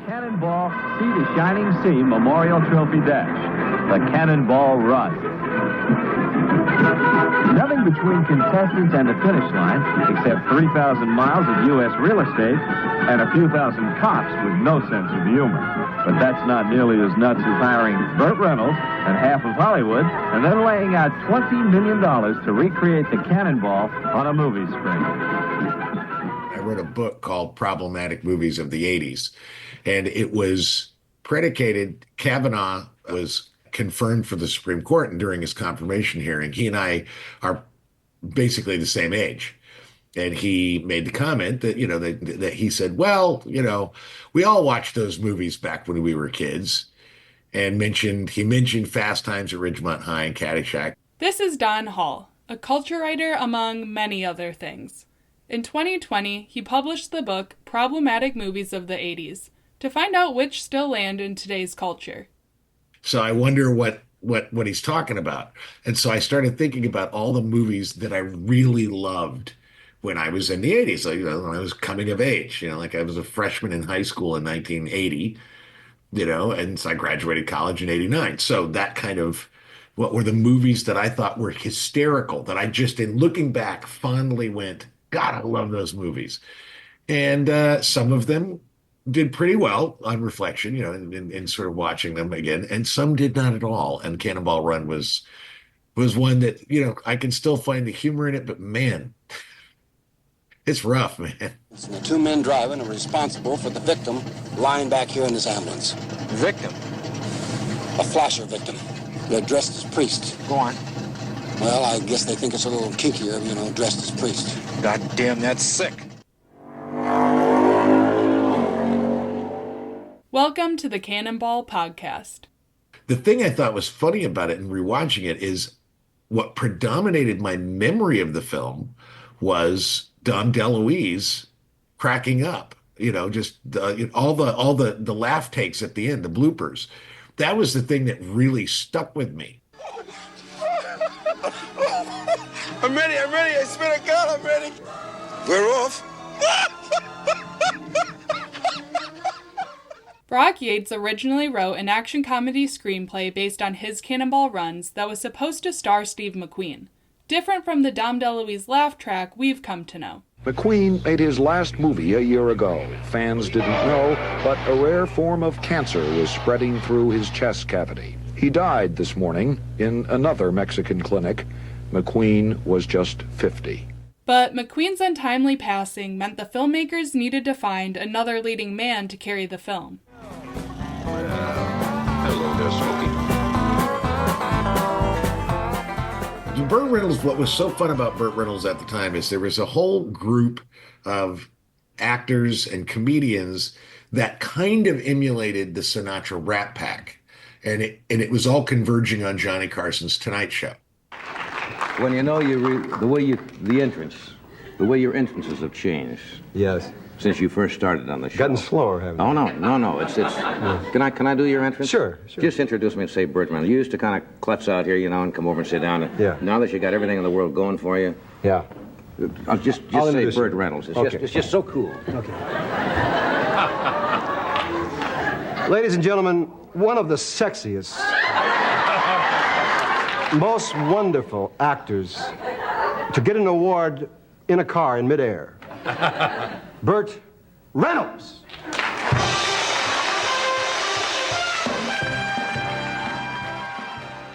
Cannonball Sea to Shining Sea Memorial Trophy Dash, the Cannonball Run. Nothing between contestants and the finish line except 3,000 miles of U.S. real estate and a few thousand cops with no sense of humor. But that's not nearly as nuts as hiring Burt Reynolds and half of Hollywood and then laying out $20 million to recreate the Cannonball on a movie screen. I wrote a book called Problematic Movies of the 80s, and it was predicated, Kavanaugh was confirmed for the Supreme Court, and during his confirmation hearing, he and I are basically the same age. And he made the comment that, that he said, well, we all watched those movies back when we were kids, and he mentioned Fast Times at Ridgemont High and Caddyshack. This is Don Hall, a culture writer among many other things. In 2020, he published the book Problematic Movies of the 80s to find out which still land in today's culture. So I wonder what he's talking about. And so I started thinking about all the movies that I really loved when I was in the 80s, when I was coming of age, like I was a freshman in high school in 1980, and so I graduated college in 89. So that kind of, what were the movies that I thought were hysterical, that I just, in looking back, fondly went, God, I love those movies. And some of them did pretty well on reflection, in sort of watching them again, and some did not at all. And Cannonball Run was one that, I can still find the humor in it, but man, it's rough, man. The two men driving are responsible for the victim lying back here in this ambulance. Victim? A flasher victim. They're dressed as priests. Go on. Well, I guess they think it's a little kinkier, dressed as priests. God damn, that's sick. Welcome to the Cannonball Podcast. The thing I thought was funny about it and rewatching it is what predominated my memory of the film was Dom DeLuise cracking up, just all the laugh takes at the end, the bloopers. That was the thing that really stuck with me. I'm ready. I swear to God, I'm ready. We're off. Brock Yates originally wrote an action comedy screenplay based on his Cannonball runs that was supposed to star Steve McQueen, different from the Dom DeLuise laugh track we've come to know. McQueen made his last movie a year ago. Fans didn't know, but a rare form of cancer was spreading through his chest cavity. He died this morning in another Mexican clinic. McQueen was just 50. But McQueen's untimely passing meant the filmmakers needed to find another leading man to carry the film. Hello there, Smokey. Burt Reynolds, what was so fun about Burt Reynolds at the time is there was a whole group of actors and comedians that kind of emulated the Sinatra Rat Pack. And it was all converging on Johnny Carson's Tonight Show. When the way your entrances have changed. Yes. Since you first started on the show. Gotten slower, haven't you? Oh, no. It's yeah. Can I do your entrance? Sure. Just introduce me and say Burt Reynolds. You used to kind of klutz out here, and come over and sit down. Yeah. Now that you got everything in the world going for you. Yeah. I'll just say Burt Reynolds. It's just so cool. Okay. Ladies and gentlemen, one of the sexiest, most wonderful actors to get an award in a car in midair. Burt Reynolds.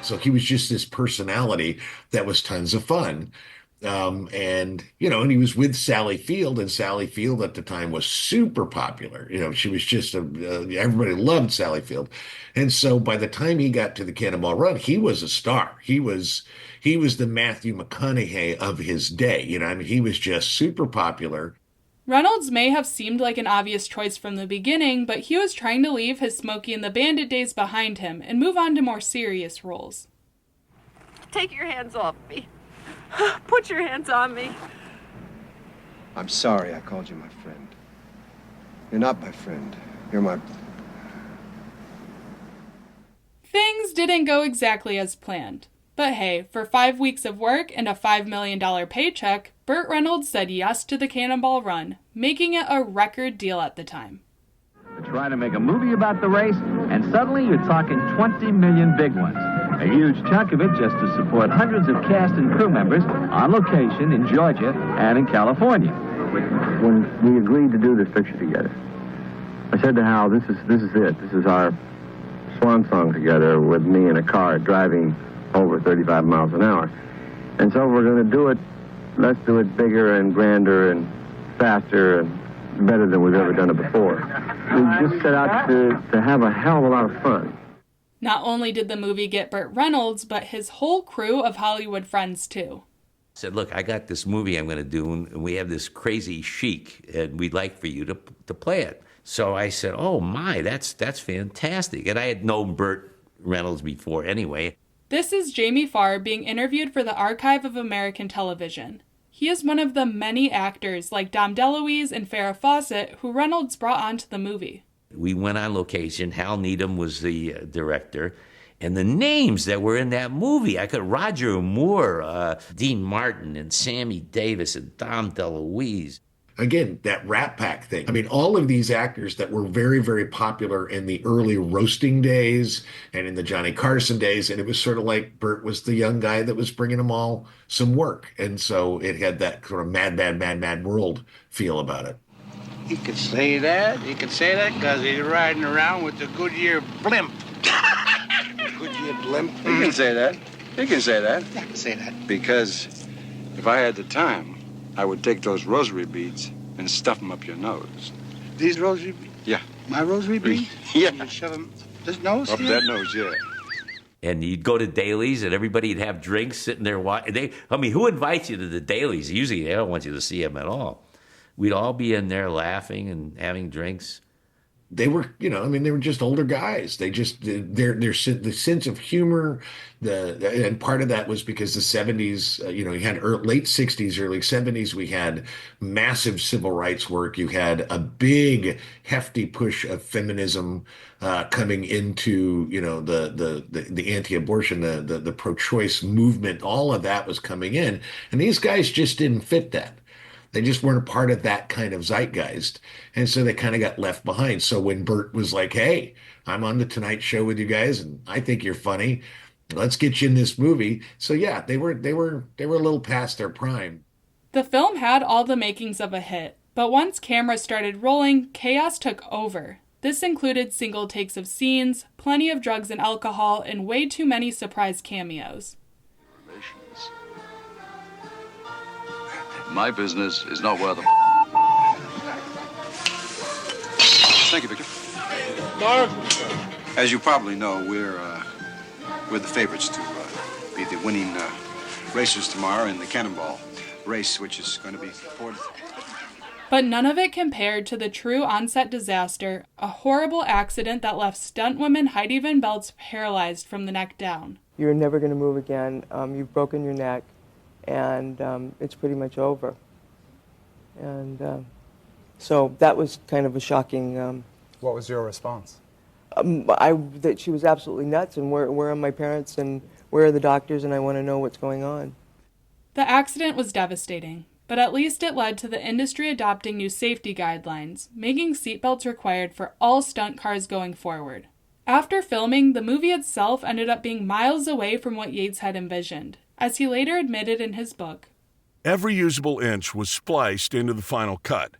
So he was just this personality that was tons of fun. And he was with Sally Field, and Sally Field at the time was super popular. She was just everybody loved Sally Field. And so by the time he got to the Cannonball Run, he was a star. He was the Matthew McConaughey of his day. He was just super popular. Reynolds may have seemed like an obvious choice from the beginning, but he was trying to leave his Smokey and the Bandit days behind him and move on to more serious roles. Take your hands off me. Put your hands on me. I'm sorry I called you my friend. You're not my friend. You're my... Things didn't go exactly as planned. But hey, for 5 weeks of work and a $5 million paycheck, Burt Reynolds said yes to the Cannonball Run, making it a record deal at the time. The try to make a movie about the race, and suddenly you're talking 20 million big ones. A huge chunk of it just to support hundreds of cast and crew members on location in Georgia and in California. When we agreed to do this picture together, I said to Hal, this is it. This is our swan song together with me in a car driving over 35 miles an hour. And so if we're going to do it, let's do it bigger and grander and faster and better than we've ever done it before. We just set out to have a hell of a lot of fun. Not only did the movie get Burt Reynolds, but his whole crew of Hollywood friends, too. I said, look, I got this movie I'm going to do, and we have this crazy chic, and we'd like for you to play it. So I said, oh, my, that's fantastic. And I had known Burt Reynolds before anyway. This is Jamie Farr being interviewed for the Archive of American Television. He is one of the many actors like Dom DeLuise and Farrah Fawcett who Reynolds brought onto the movie. We went on location. Hal Needham was the director. And the names that were in that movie, Roger Moore, Dean Martin, and Sammy Davis, and Dom DeLuise. Again, that Rat Pack thing. I mean, all of these actors that were very, very popular in the early roasting days and in the Johnny Carson days. And it was sort of like Burt was the young guy that was bringing them all some work. And so it had that sort of mad world feel about it. He could say that. He could say that because he's riding around with the Goodyear blimp. Goodyear blimp? He can say that. He can say that. I can say that. Because if I had the time, I would take those rosary beads and stuff them up your nose. These rosary beads? Yeah. My rosary beads? Yeah. You shove them up this nose? Up that nose, yeah. And you'd go to dailies, and everybody'd have drinks sitting there watching. Who invites you to the dailies? Usually they don't want you to see them at all. We'd all be in there laughing and having drinks. They were, they were just older guys. They just, the sense of humor, and part of that was because the 70s, you had late 60s, early 70s, we had massive civil rights work. You had a big, hefty push of feminism coming into, the anti-abortion, the pro-choice movement. All of that was coming in. And these guys just didn't fit that. They just weren't a part of that kind of zeitgeist. And so they kind of got left behind. So when Burt was like, hey, I'm on the Tonight Show with you guys, and I think you're funny. Let's get you in this movie. So yeah, they were a little past their prime. The film had all the makings of a hit, but once cameras started rolling, chaos took over. This included single takes of scenes, plenty of drugs and alcohol, and way too many surprise cameos. My business is not worth a... Thank you, Victor. Mark. As you probably know, we're the favorites to be the winning racers tomorrow in the Cannonball race, which is going to be important. But none of it compared to the true on-set disaster, a horrible accident that left stuntwoman Heidi Van Beltz paralyzed from the neck down. You're never going to move again. You've broken your neck. And it's pretty much over. And so that was kind of a shocking... What was your response? That she was absolutely nuts, and where are my parents, and where are the doctors, and I want to know what's going on. The accident was devastating, but at least it led to the industry adopting new safety guidelines, making seatbelts required for all stunt cars going forward. After filming, the movie itself ended up being miles away from what Yates had envisioned, as he later admitted in his book. Every usable inch was spliced into the final cut,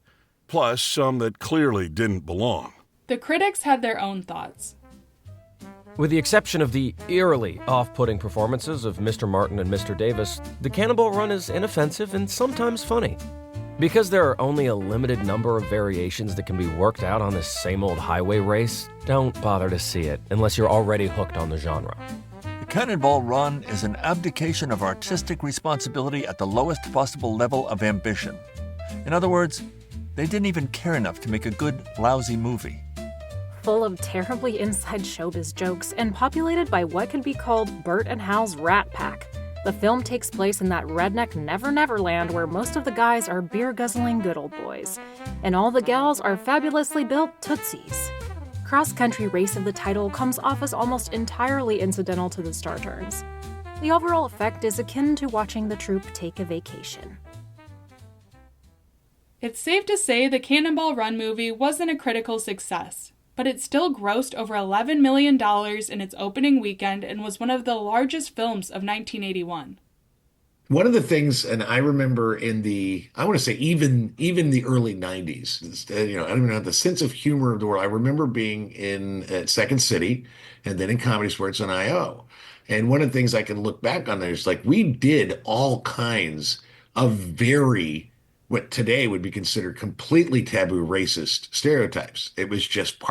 plus some that clearly didn't belong. The critics had their own thoughts. With the exception of the eerily off-putting performances of Mr. Martin and Mr. Davis, the Cannonball Run is inoffensive and sometimes funny. Because there are only a limited number of variations that can be worked out on this same old highway race, don't bother to see it unless you're already hooked on the genre. Cannonball Run is an abdication of artistic responsibility at the lowest possible level of ambition. In other words, they didn't even care enough to make a good, lousy movie. Full of terribly inside showbiz jokes and populated by what could be called Burt and Hal's Rat Pack, the film takes place in that redneck Never Land where most of the guys are beer-guzzling good old boys, and all the gals are fabulously built tootsies. Cross-country race of the title comes off as almost entirely incidental to the star turns. The overall effect is akin to watching the troupe take a vacation. It's safe to say the Cannonball Run movie wasn't a critical success. but it still grossed over $11 million in its opening weekend and was one of the largest films of 1981. One of the things, and I remember I want to say even the early 90s, I don't even know, the sense of humor of the world. I remember being at Second City and then in Comedy Sports on IO. And one of the things I can look back on there is like we did all kinds of what today would be considered completely taboo racist stereotypes. It was just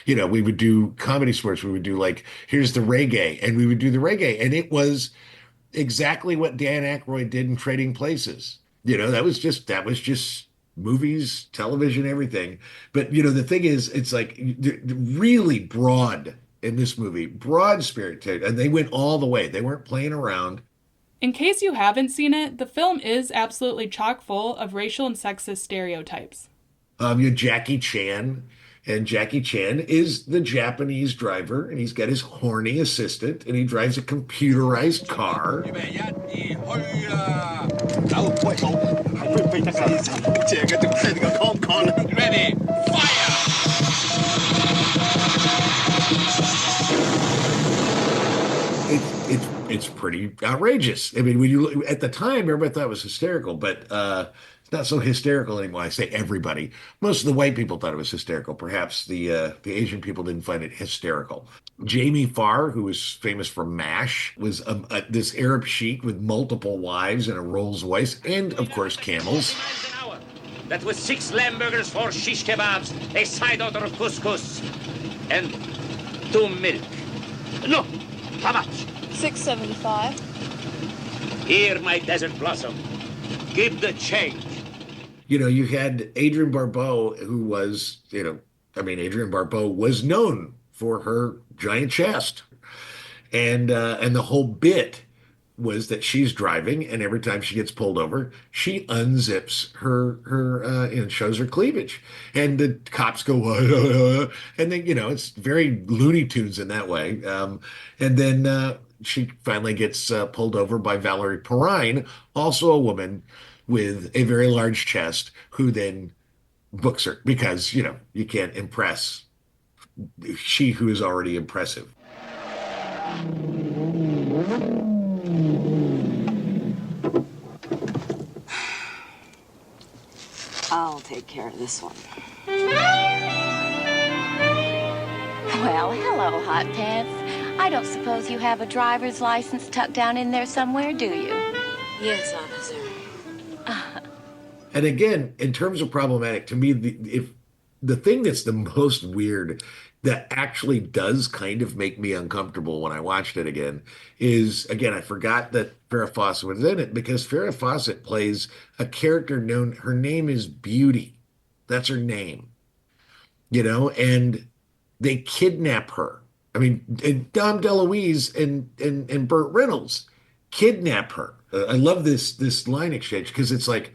we would do Comedy Sports, we would do like, here's the reggae, and we would do the reggae. And it was exactly what Dan Aykroyd did in Trading Places. That was just movies, television, everything. But, the thing is, it's like really broad in this movie, broad spirit, and they went all the way. They weren't playing around. In case you haven't seen it, the film is absolutely chock full of racial and sexist stereotypes. You have Jackie Chan, and Jackie Chan is the Japanese driver, and he's got his horny assistant, and he drives a computerized car. Ready, fire! It's pretty outrageous. I mean, when you look at the time, everybody thought it was hysterical, but it's not so hysterical anymore. I say everybody. Most of the white people thought it was hysterical. Perhaps the Asian people didn't find it hysterical. Jamie Farr, who was famous for MASH, was this Arab sheik with multiple wives and a Rolls Royce, and of course camels. That was 6 lamb burgers, 4 shish kebabs, a side order of couscous, and 2 milk. No, how much? $6.75. Here, my desert blossom. Give the change. You had Adrienne Barbeau, who was, Adrienne Barbeau was known for her giant chest. And the whole bit was that she's driving, and every time she gets pulled over, she unzips her and shows her cleavage. And the cops go, and then, it's very Looney Tunes in that way. And then she finally gets pulled over by Valerie Perrine, also a woman with a very large chest, who then books her because, you can't impress she who is already impressive. I'll take care of this one. Well, hello, Hot Pants. I don't suppose you have a driver's license tucked down in there somewhere, do you? Yes, officer. And again, in terms of problematic, to me, the thing that's the most weird that actually does kind of make me uncomfortable when I watched it again is, again, I forgot that Farrah Fawcett was in it because Farrah Fawcett plays a character her name is Beauty. That's her name. And they kidnap her. I mean, and Dom DeLuise and Burt Reynolds kidnap her. I love this line exchange because it's like,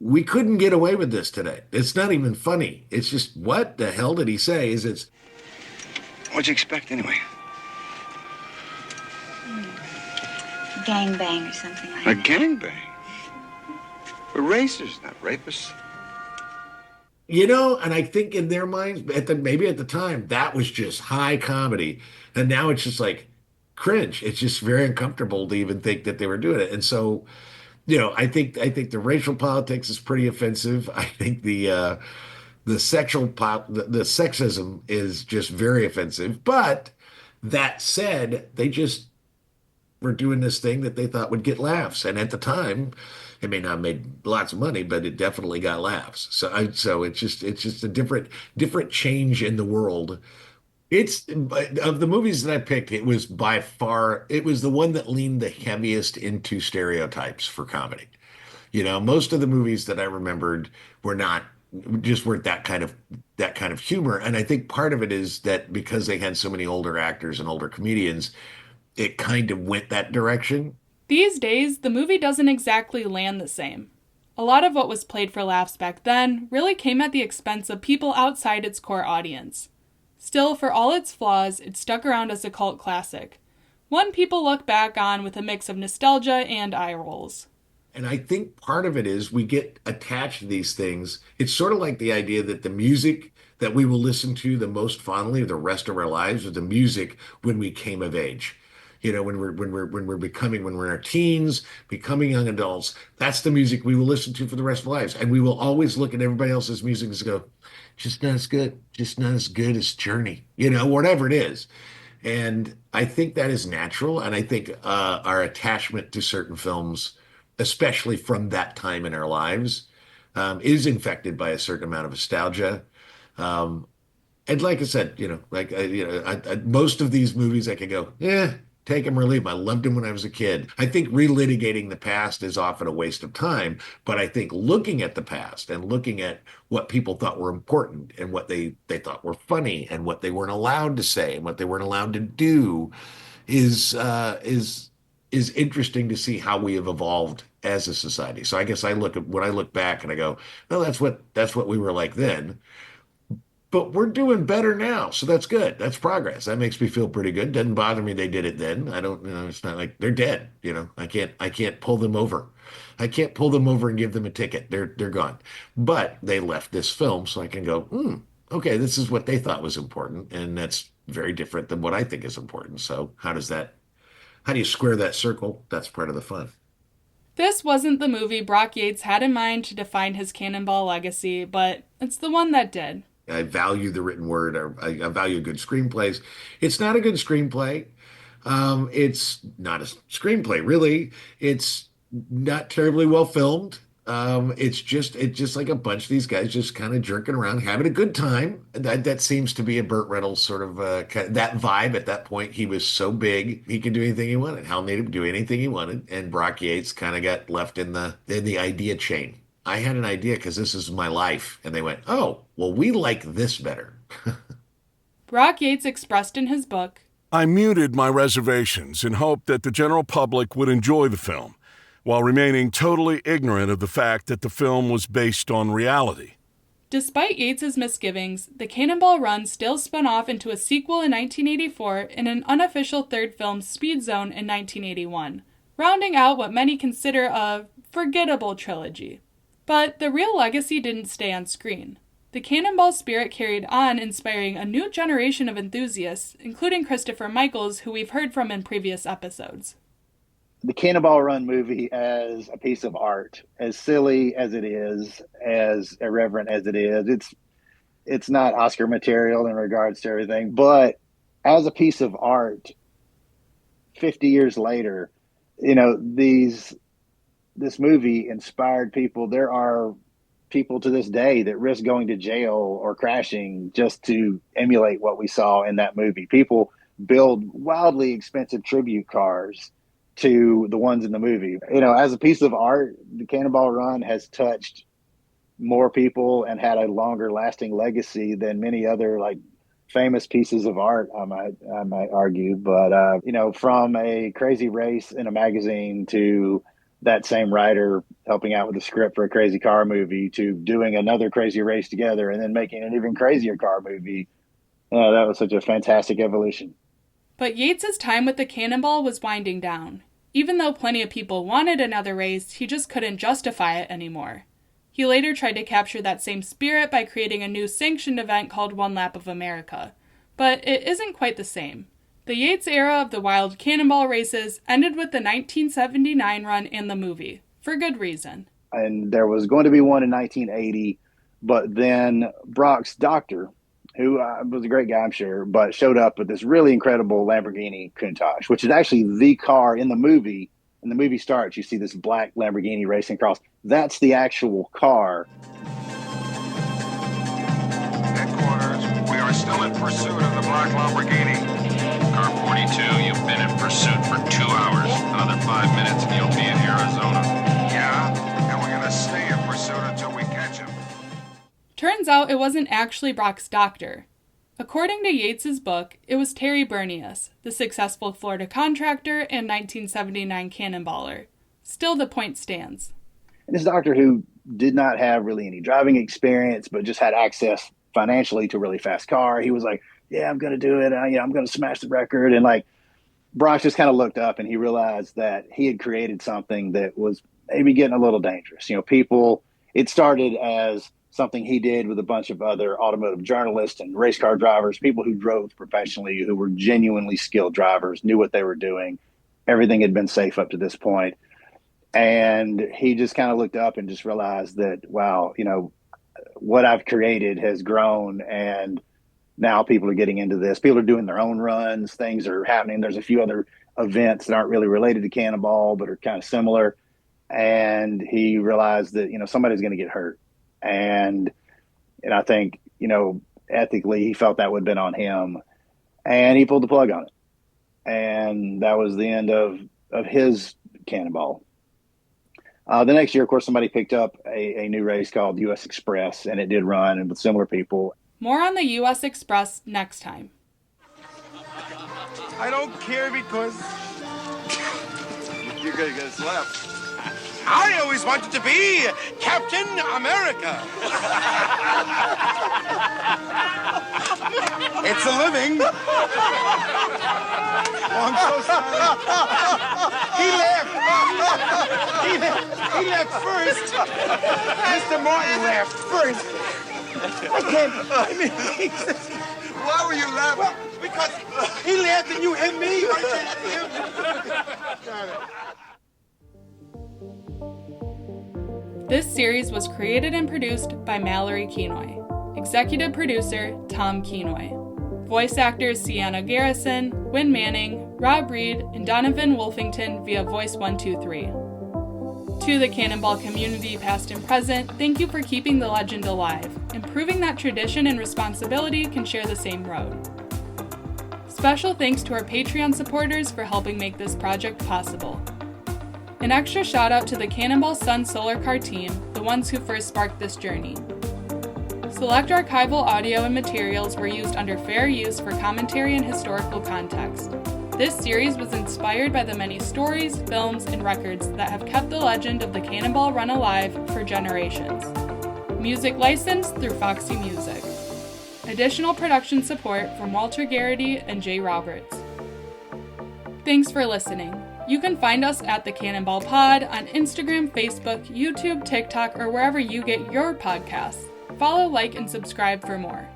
we couldn't get away with this today. It's not even funny. It's just, what the hell did he say? What'd you expect anyway? Gangbang or something like that. A gangbang? We're racers, not rapists. And I think in their minds, maybe at the time, that was just high comedy. And now it's just like cringe. It's just very uncomfortable to even think that they were doing it. And so, I think the racial politics is pretty offensive. I think the sexism is just very offensive. But that said, they just were doing this thing that they thought would get laughs. And at the time, it may not have made lots of money, but it definitely got laughs. So it's just a different change in the world. It's of the movies that I picked, it was by far, it was the one that leaned the heaviest into stereotypes for comedy. Most of the movies that I remembered weren't that kind of humor. And I think part of it is that because they had so many older actors and older comedians, it kind of went that direction. These days, the movie doesn't exactly land the same. A lot of what was played for laughs back then really came at the expense of people outside its core audience. Still, for all its flaws, it stuck around as a cult classic. One people look back on with a mix of nostalgia and eye rolls. And I think part of it is we get attached to these things. It's sort of like the idea that the music that we will listen to the most fondly the rest of our lives is the music when we came of age. You know, when we're in our teens, becoming young adults, that's the music we will listen to for the rest of our lives. And we will always look at everybody else's music and go, just not as good, just not as good as Journey, you know, whatever it is. And I think that is natural. And I think our attachment to certain films, especially from that time in our lives, is infected by a certain amount of nostalgia. And like I said, you know, like, most of these movies I can go, yeah, take them or leave them. I loved them when I was a kid. I think relitigating the past is often a waste of time, but I think looking at the past and looking at what people thought were important and what they thought were funny and what they weren't allowed to say and what they weren't allowed to do is interesting to see how we have evolved as a society. So I guess when I look back and I go, well, that's what we were like then. But we're doing better now, so that's good. That's progress. That makes me feel pretty good. Doesn't bother me they did it then. I don't, you know, it's not like they're dead. You know, I can't pull them over. I can't pull them over and give them a ticket. They're gone. But they left this film, so I can go, okay, this is what they thought was important, and that's very different than what I think is important. So how do you square that circle? That's part of the fun. This wasn't the movie Brock Yates had in mind to define his Cannonball legacy, but it's the one that did. I value the written word. I value good screenplays. It's not a good screenplay. It's not a screenplay, really. It's not terribly well filmed. It's just like a bunch of these guys just kind of jerking around, having a good time. That seems to be a Burt Reynolds sort of that vibe at that point. He was so big, he could do anything he wanted. Hal made him do anything he wanted, and Brock Yates kind of got left in the idea chain. I had an idea because this is my life. And they went, oh, well, we like this better. Brock Yates expressed in his book, I muted my reservations in hope that the general public would enjoy the film, while remaining totally ignorant of the fact that the film was based on reality. Despite Yates's misgivings, the Cannonball Run still spun off into a sequel in 1984 and an unofficial third film, Speed Zone, in 1981, rounding out what many consider a forgettable trilogy. But the real legacy didn't stay on screen. The Cannonball spirit carried on, inspiring a new generation of enthusiasts, including Christopher Michaels, who we've heard from in previous episodes. The Cannonball Run movie as a piece of art, as silly as it is, as irreverent as it is, it's not Oscar material in regards to everything, but as a piece of art, 50 years later, you know, this movie inspired people. There are people to this day that risk going to jail or crashing just to emulate what we saw in that movie. People build wildly expensive tribute cars to the ones in the movie. You know, as a piece of art, the Cannonball Run has touched more people and had a longer lasting legacy than many other like famous pieces of art, I might argue. But, you know, from a crazy race in a magazine to that same writer helping out with the script for a crazy car movie to doing another crazy race together and then making an even crazier car movie. That was such a fantastic evolution. But Yates's time with the Cannonball was winding down. Even though plenty of people wanted another race, he just couldn't justify it anymore. He later tried to capture that same spirit by creating a new sanctioned event called One Lap of America. But it isn't quite the same. The Yates era of the wild cannonball races ended with the 1979 run in the movie, for good reason. And there was going to be one in 1980, but then Brock's doctor, who was a great guy, I'm sure, but showed up with this really incredible Lamborghini Countach, which is actually the car in the movie. When the movie starts, you see this black Lamborghini racing across. That's the actual car. Headquarters, we are still in pursuit of the black Lamborghini. Car 42, you've been in pursuit for 2 hours. Another 5 minutes and you'll be in Arizona. Yeah, and we're going to stay in pursuit until we catch him. Turns out it wasn't actually Brock's doctor. According to Yates's book, it was Terry Bernius, the successful Florida contractor and 1979 cannonballer. Still, the point stands. And this doctor who did not have really any driving experience, but just had access financially to a really fast car. He was like, yeah, I'm going to do it. I'm going to smash the record. And like Brock just kind of looked up and he realized that he had created something that was maybe getting a little dangerous. You know, people, it started as something he did with a bunch of other automotive journalists and race car drivers, people who drove professionally, who were genuinely skilled drivers, knew what they were doing. Everything had been safe up to this point. And he just kind of looked up and just realized that, wow, you know, what I've created has grown, and now people are getting into this. People are doing their own runs. Things are happening. There's a few other events that aren't really related to Cannonball, but are kind of similar. And he realized that, you know, somebody's going to get hurt. And I think, you know, ethically, he felt that would have been on him. And he pulled the plug on it. And that was the end of his Cannonball. The next year, of course, somebody picked up a new race called U.S. Express, and it did run, and with similar people. More on the U.S. Express next time. I don't care because you're gonna get slapped. I always wanted to be Captain America. It's a living. Oh, I'm so sorry. He left first. Mr. Martin left first. Why were you laughing? Well, because he left and you hit me. This series was created and produced by Mallory Keenoy. Executive producer, Tom Keenoy. Voice actors Sienna Garrison, Wynn Manning, Rob Reed, and Donovan Wolfington via Voice 123. To the Cannonball community, past and present, thank you for keeping the legend alive and proving that tradition and responsibility can share the same road. Special thanks to our Patreon supporters for helping make this project possible. An extra shout out to the Cannonball Sun Solar Car team, the ones who first sparked this journey. Select archival audio and materials were used under fair use for commentary and historical context. This series was inspired by the many stories, films, and records that have kept the legend of the Cannonball Run alive for generations. Music licensed through Foxy Music. Additional production support from Walter Garrity and Jay Roberts. Thanks for listening. You can find us at the Cannonball Pod on Instagram, Facebook, YouTube, TikTok, or wherever you get your podcasts. Follow, like, and subscribe for more.